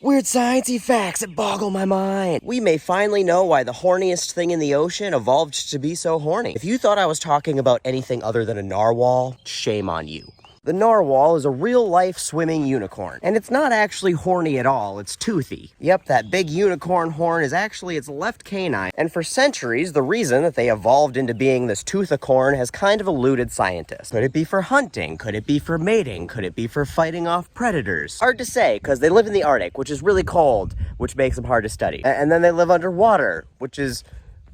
Weird sciencey facts that boggle my mind. We may finally know why the horniest thing in the ocean evolved to be so horny. If you thought I was talking about anything other than a narwhal, shame on you. The narwhal is a real-life swimming unicorn, and it's not actually horny at all, it's toothy. Yep, that big unicorn horn is actually its left canine, and for centuries, the reason that they evolved into being this toothicorn has kind of eluded scientists. Could it be for hunting? Could it be for mating? Could it be for fighting off predators? Hard to say, because they live in the Arctic, which is really cold, which makes them hard to study. And then they live underwater, which is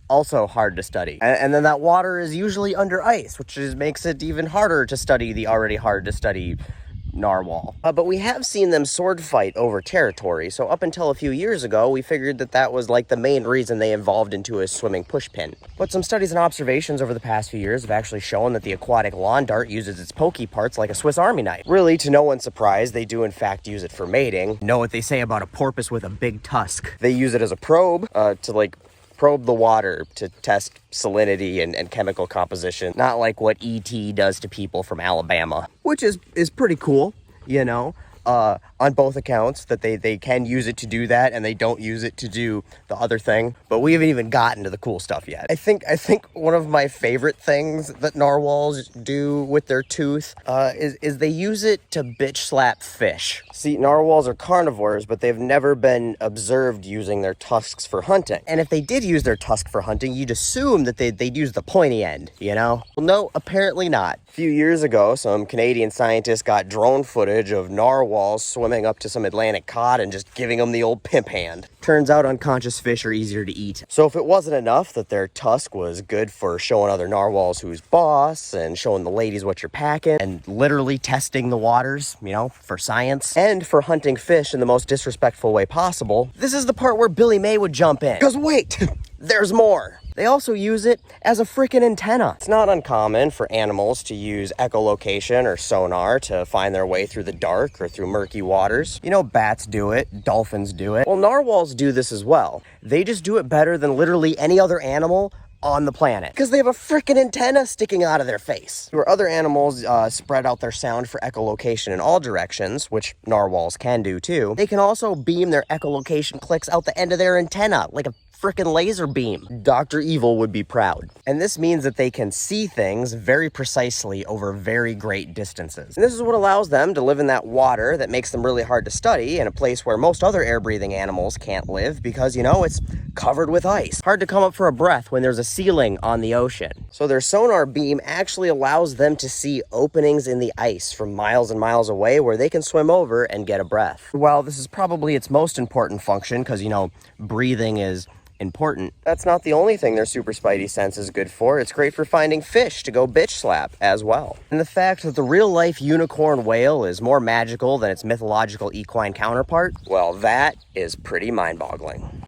also hard to study. And then that water is usually under ice, which makes it even harder to study the already hard to study narwhal. But we have seen them sword fight over territory, so up until a few years ago, we figured that that was like the main reason they evolved into a swimming pushpin. But some studies and observations over the past few years have actually shown that the aquatic lawn dart uses its pokey parts like a Swiss Army knife. Really, to no one's surprise, they do in fact use it for mating. Know what they say about a porpoise with a big tusk. They use it as a probe to probe the water to test salinity and chemical composition. Not like what E.T. does to people from Alabama, which is pretty cool, you know, on both accounts, that they can use it to do that and they don't use it to do the other thing. But we haven't even gotten to the cool stuff yet. I think one of my favorite things that narwhals do with their tooth is they use it to bitch slap fish. See, narwhals are carnivores, but they've never been observed using their tusks for hunting. And if they did use their tusk for hunting, you'd assume that they'd use the pointy end, you know? Well, no, apparently not. A few years ago, some Canadian scientists got drone footage of narwhals swimming up to some Atlantic cod and just giving them the old pimp hand. Turns out unconscious fish are easier to eat. So if it wasn't enough that their tusk was good for showing other narwhals who's boss and showing the ladies what you're packing and literally testing the waters, you know, for science, and for hunting fish in the most disrespectful way possible, this is the part where Billy May would jump in. Because wait, there's more. They also use it as a frickin' antenna. It's not uncommon for animals to use echolocation or sonar to find their way through the dark or through murky waters. You know, bats do it, dolphins do it. Well, narwhals do this as well. They just do it better than literally any other animal on the planet, because they have a frickin' antenna sticking out of their face. Where other animals spread out their sound for echolocation in all directions, which narwhals can do too, they can also beam their echolocation clicks out the end of their antenna like a frickin' laser beam. Dr. Evil would be proud. And this means that they can see things very precisely over very great distances. And this is what allows them to live in that water that makes them really hard to study, in a place where most other air-breathing animals can't live because, you know, it's covered with ice. Hard to come up for a breath when there's a ceiling on the ocean. So their sonar beam actually allows them to see openings in the ice from miles and miles away where they can swim over and get a breath. While this is probably its most important function, because, you know, breathing is important, that's not the only thing their super spidey sense is good for. It's great for finding fish to go bitch slap as well. And the fact that the real-life unicorn whale is more magical than its mythological equine counterpart, well, that is pretty mind-boggling.